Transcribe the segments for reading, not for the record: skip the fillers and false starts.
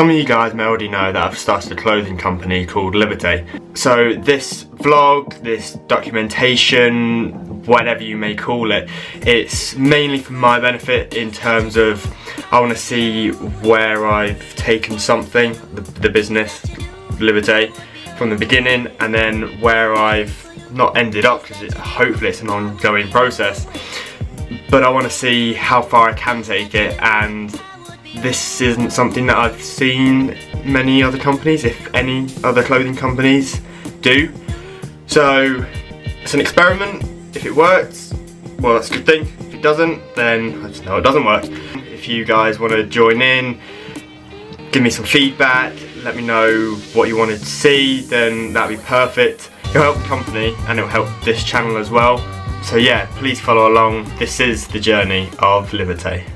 Some of you guys may already know that I've started a clothing company called Libxrté. So this vlog, this documentation, whatever you may call it, it's mainly for my benefit in terms of I want to see where I've taken something, the business, Libxrté, from the beginning, and then where I've not ended up, because hopefully it's an ongoing process, but I want to see how far I can take it. And this isn't something that I've seen many other companies, if any other clothing companies, do. So it's an experiment. If it works, well, that's a good thing. If it doesn't, then I just know it doesn't work. If you guys want to join in, give me some feedback, let me know what you wanted to see, then that'd be perfect. It'll help the company and it'll help this channel as well. So yeah, please follow along. This is the journey of Libxrté.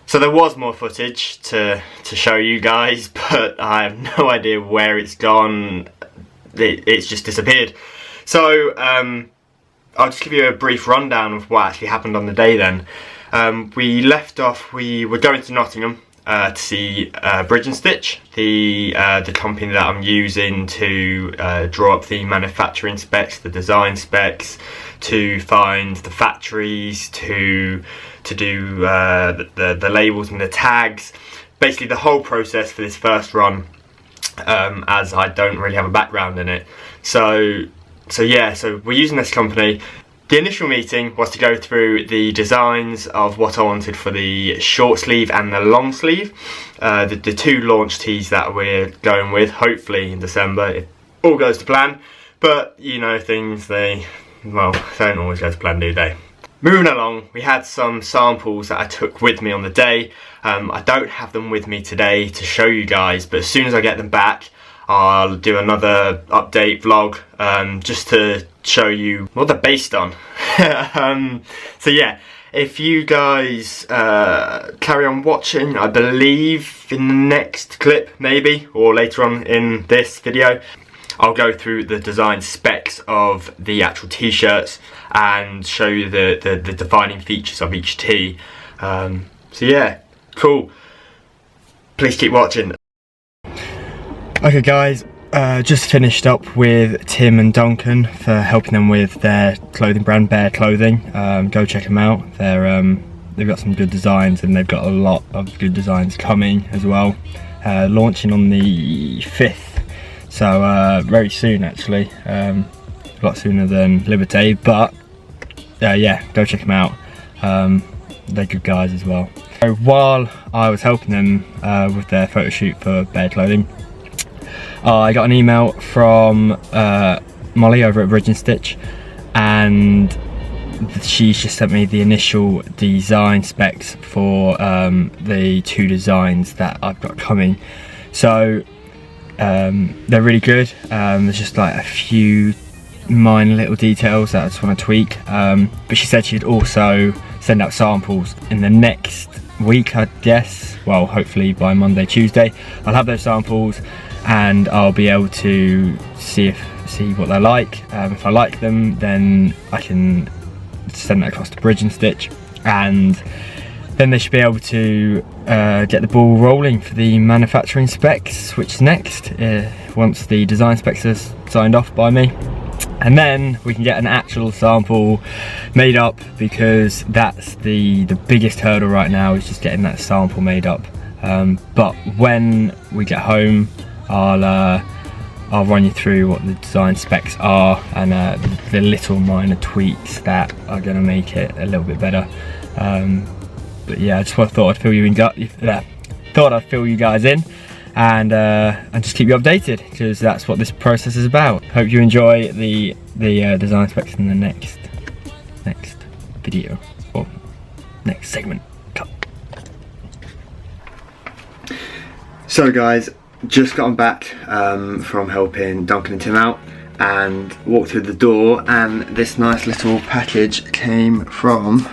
So there was more footage to show you guys, but I have no idea where it's gone. It's just disappeared. So I'll just give you a brief rundown of what actually happened on the day then. We left off, we were going to Nottingham to see Bridge and Stitch, the company that I'm using to draw up the manufacturing specs, the design specs, to find the factories, to do the labels and the tags, basically the whole process for this first run, as I don't really have a background in it. So we're using this company. The initial meeting was to go through the designs of what I wanted for the short sleeve and the long sleeve, the two launch tees that we're going with, hopefully in December if all goes to plan. But you know, things don't always go to plan, do they? Moving along, we had some samples that I took with me on the day. I don't have them with me today to show you guys, but as soon as I get them back, I'll do another update vlog just to show you what they're based on. So yeah, if you guys carry on watching, I believe in the next clip maybe, or later on in this video, I'll go through the design specs of the actual t-shirts and show you the defining features of each tee. So yeah, cool. Please keep watching. Okay guys, just finished up with Tim and Duncan for helping them with their clothing brand, Bear Clothing. Go check them out. They've got some good designs, and they've got a lot of good designs coming as well. Launching on the 5th. So very soon actually, a lot sooner than Libxrté, but yeah, go check them out. They're good guys as well. So while I was helping them with their photo shoot for Bear Clothing, I got an email from Molly over at Bridge and Stitch, and she just sent me the initial design specs for the two designs that I've got coming. So they're really good. There's just like a few minor little details that I just want to tweak, but she said she'd also send out samples in the next week, I guess. Well, hopefully by Monday, Tuesday I'll have those samples and I'll be able to see what they're like. If I like them, then I can send that across to Bridge and Stitch, and then they should be able to get the ball rolling for the manufacturing specs, which is next, once the design specs are signed off by me. and then we can get an actual sample made up, because that's the biggest hurdle right now, is just getting that sample made up. But when we get home, I'll run you through what the design specs are, and the little minor tweaks that are going to make it a little bit better. But yeah, I just thought I'd fill you guys in, and just keep you updated, because that's what this process is about. Hope you enjoy the design specs in the next video, or next segment. Come. So guys, just gotten back from helping Duncan and Tim out, and walked through the door, and this nice little package came from,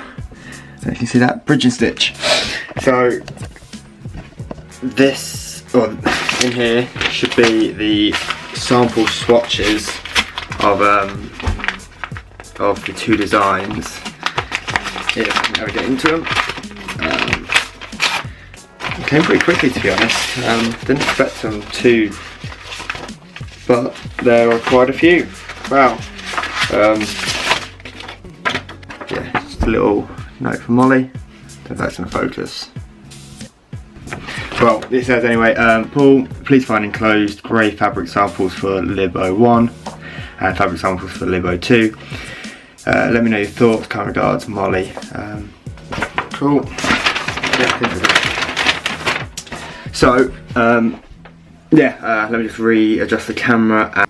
you can see that, Bridge and Stitch. So this, in here should be the sample swatches of the two designs. Here, I can never get into them. It came pretty quickly, to be honest. Didn't expect them to, but there are quite a few. Wow. Yeah, just a little note from Molly. Don't know if that's in focus. Well, it says anyway, Paul, please find enclosed grey fabric samples for Libo 1 and fabric samples for Libo 2. Let me know your thoughts. Kind regards, Molly. Cool. Yeah, so, let me just readjust the camera.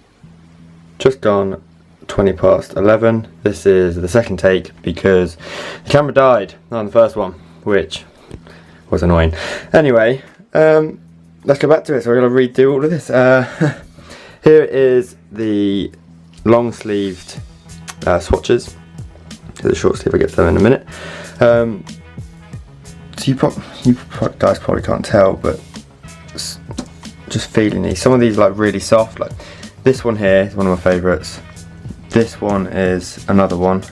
Just gone 20 past 11. This is the second take because the camera died on the first one, which was annoying. Anyway, let's go back to it. So we're going to redo all of this. Here is the long sleeved swatches. The short sleeve, I'll get to them in a minute. So you guys probably can't tell, but just feeling these. Some of these are like really soft. Like this one here is one of my favourites. This one is another one,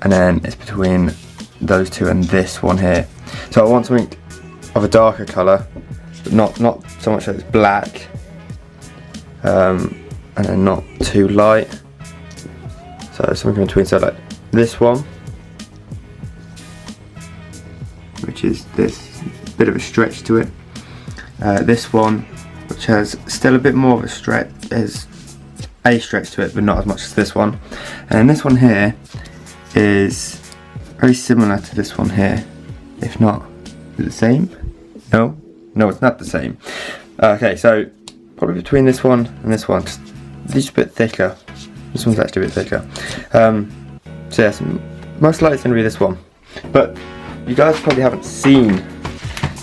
and then it's between those two and this one here. So I want something of a darker colour, but not so much that it's black, and then not too light. So something in between. So like this one, which is this bit of a stretch to it. This one, which has still a bit more of a stretch, is a stretch to it, but not as much as this one. And this one here is very similar to this one here, if not the same. No, it's not the same. Okay, so probably between this one and this one, just a bit thicker. This one's actually a bit thicker. So yes, most likely it's going to be this one. But you guys probably haven't seen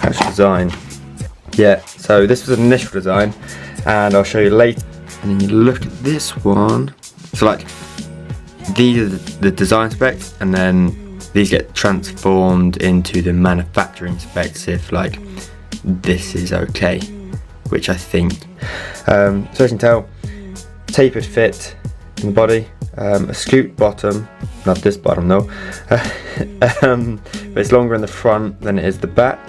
actual design yet. So this was an initial design, and I'll show you later. And then you look at this one. So like these are the design specs, and then these get transformed into the manufacturing specs if like this is okay, which I think. So as you can tell, tapered fit in the body, a scooped bottom, not this bottom though, but it's longer in the front than it is the back,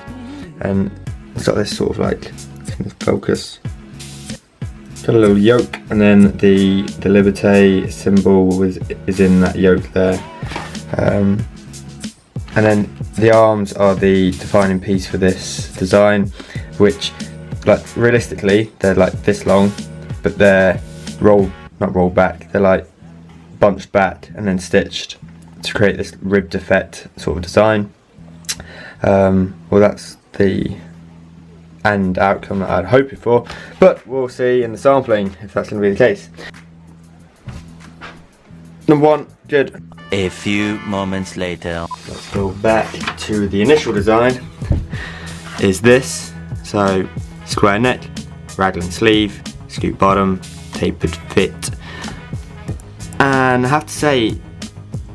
and it's got this sort of like focus. Got a little yoke, and then the Libxrté symbol is in that yoke there, and then the arms are the defining piece for this design, which like realistically they're like this long, but they're not rolled back, they're like bunched back and then stitched to create this ribbed effect sort of design. Well, that's the end outcome that I'd hoped for, but we'll see in the sampling if that's going to be the case. Number one, good. A few moments later. Let's go back to the initial design. Is this, so square neck, raglan sleeve, scoop bottom, tapered fit, and I have to say,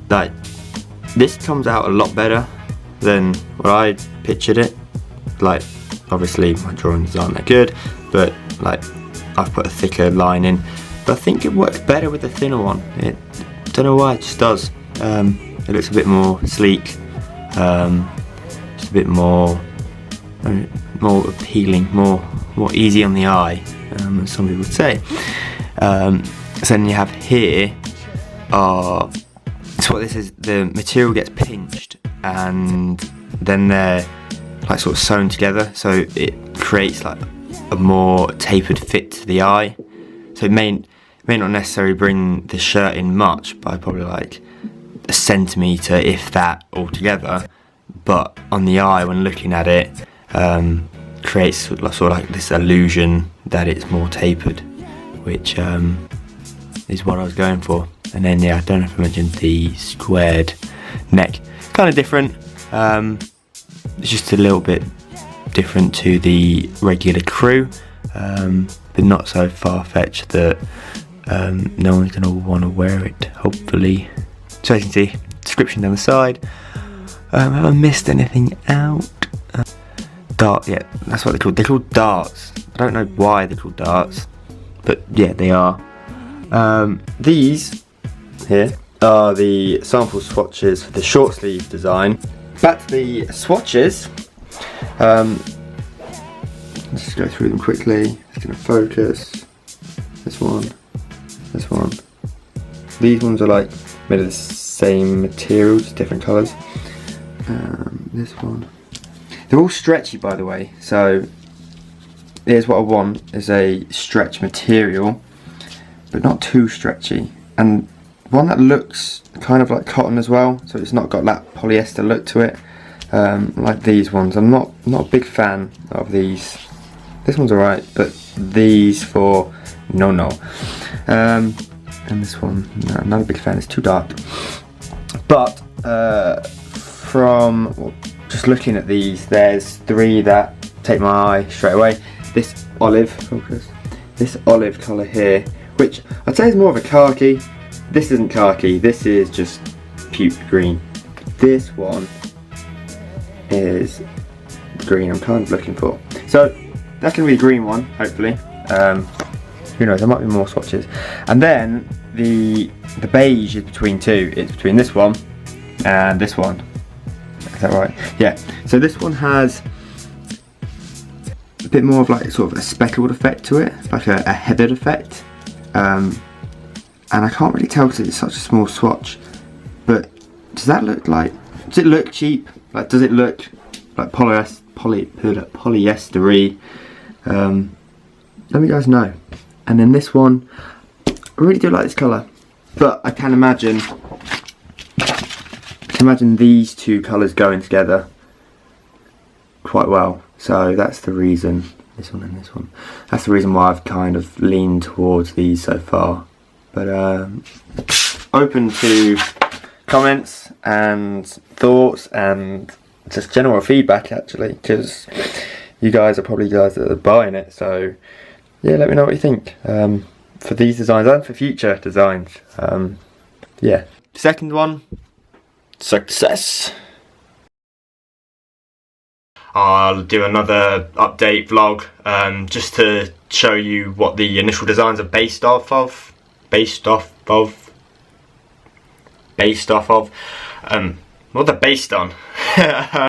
like, this comes out a lot better than what I pictured it. Like, obviously my drawings aren't that good, but like I've put a thicker line in, but I think it works better with the thinner one. Don't know why, it just does. It looks a bit more sleek, just a bit more appealing, more easy on the eye, as some people would say. So then you have here are, so what this is, the material gets pinched and then they're like sort of sewn together, so it creates like a more tapered fit to the eye. So it may not necessarily bring the shirt in much, by probably like a centimetre if that altogether, but on the eye when looking at it creates sort of like this illusion that it's more tapered, which is what I was going for. And then yeah, I don't know if I mentioned the squared neck, kind of different, it's just a little bit different to the regular crew, but not so far-fetched that no one's going to want to wear it, hopefully. So as you can see, description down the side. Have I missed anything out? Dart, yeah, that's what they're called. They're called darts. I don't know why they're called darts, but yeah, they are. These here are the sample swatches for the short sleeve design. Back to the swatches. Let's just go through them quickly. It's going to focus. This one. This one. These ones are like made of the same material, just different colours. This one. They're all stretchy, by the way. So here's what I want: is a stretch material, but not too stretchy, and one that looks kind of like cotton as well. So it's not got that polyester look to it, like these ones. I'm not a big fan of these. This one's alright, but these four, no. And this one, no, not a big fan. It's too dark. But from just looking at these, there's three that take my eye straight away. This olive, focus. This olive colour here, which I'd say is more of a khaki. This isn't khaki. This is just puke green. This one is the green I'm kind of looking for. So that's going to be a green one, hopefully. Who knows, there might be more swatches. And then the beige is between two. It's between this one and this one. Is that right? Yeah. So this one has a bit more of like sort of a speckled effect to it, like a headed effect. And I can't really tell because it's such a small swatch. But does that look like? Does it look cheap? Like, does it look like polyestery? Let me guys know. And then this one, I really do like this colour, but I can imagine these two colours going together quite well. So that's the reason, this one and this one. That's the reason why I've kind of leaned towards these so far. But open to comments and thoughts and just general feedback, actually, because you guys are probably guys that are buying it. So yeah, let me know what you think for these designs and for future designs. Yeah. Second one, success. I'll do another update vlog just to show you what the initial designs are based off of. What they're based on.